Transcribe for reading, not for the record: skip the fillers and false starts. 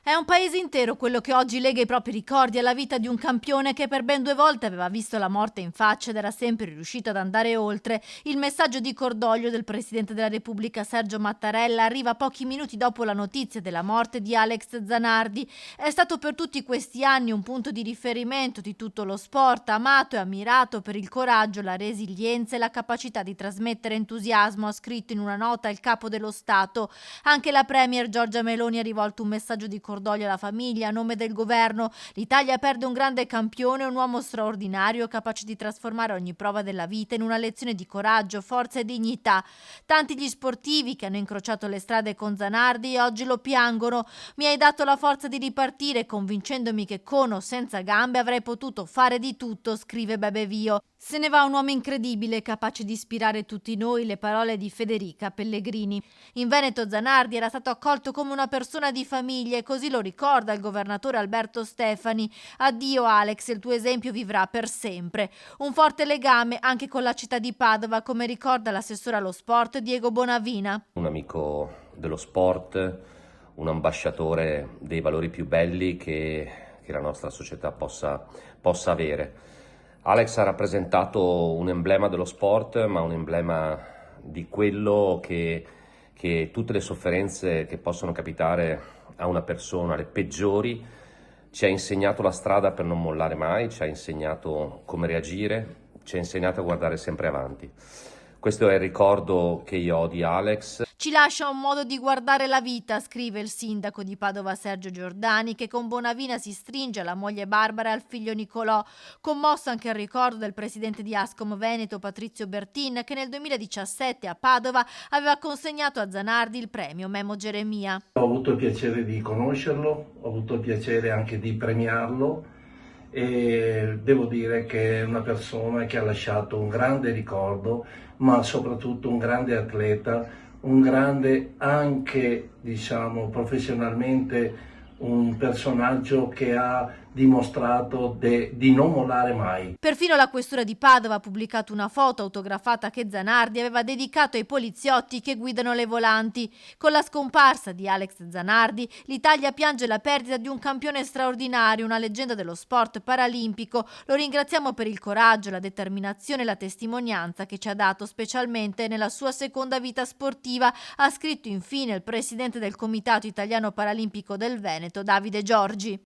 È un paese intero quello che oggi lega i propri ricordi alla vita di un campione che per ben 2 volte aveva visto la morte in faccia ed era sempre riuscito ad andare oltre. Il messaggio di cordoglio del Presidente della Repubblica Sergio Mattarella arriva pochi minuti dopo la notizia della morte di Alex Zanardi. È stato per tutti questi anni un punto di riferimento di tutto lo sport, amato e ammirato per il coraggio, la resilienza e la capacità di trasmettere entusiasmo, ha scritto in una nota il Capo dello Stato. Anche la Premier Giorgia Meloni ha rivolto un messaggio di cordoglio alla famiglia a nome del governo. L'Italia perde un grande campione, un uomo straordinario capace di trasformare ogni prova della vita in una lezione di coraggio, forza e dignità. Tanti gli sportivi che hanno incrociato le strade con Zanardi oggi lo piangono. Mi hai dato la forza di ripartire convincendomi che con o senza gambe avrei potuto fare di tutto, scrive Bebe Vio. Se ne va un uomo incredibile, capace di ispirare tutti noi, le parole di Federica Pellegrini. In Veneto Zanardi era stato accolto come una persona di famiglia e così lo ricorda il governatore Alberto Stefani. Addio Alex, il tuo esempio vivrà per sempre. Un forte legame anche con la città di Padova, come ricorda l'assessore allo sport Diego Bonavina. Un amico dello sport, un ambasciatore dei valori più belli che la nostra società possa avere. Alex ha rappresentato un emblema dello sport, ma un emblema di quello che tutte le sofferenze che possono capitare a una persona, le peggiori, ci ha insegnato la strada per non mollare mai, ci ha insegnato come reagire, ci ha insegnato a guardare sempre avanti. Questo è il ricordo che io ho di Alex. Ci lascia un modo di guardare la vita, scrive il sindaco di Padova Sergio Giordani, che con Bonavina si stringe alla moglie Barbara e al figlio Nicolò. Commosso anche il ricordo del presidente di Ascom Veneto Patrizio Bertin, che nel 2017 a Padova aveva consegnato a Zanardi il premio Memo Geremia. Ho avuto il piacere di conoscerlo, ho avuto il piacere anche di premiarlo e devo dire che è una persona che ha lasciato un grande ricordo, ma soprattutto un grande atleta, un grande anche, diciamo, professionalmente, un personaggio che ha dimostrato di non mollare mai. Perfino la questura di Padova ha pubblicato una foto autografata che Zanardi aveva dedicato ai poliziotti che guidano le volanti. Con la scomparsa di Alex Zanardi, l'Italia piange la perdita di un campione straordinario, una leggenda dello sport paralimpico. Lo ringraziamo per il coraggio, la determinazione e la testimonianza che ci ha dato, specialmente nella sua seconda vita sportiva, ha scritto infine il presidente del Comitato Italiano Paralimpico del Veneto, Davide Giorgi.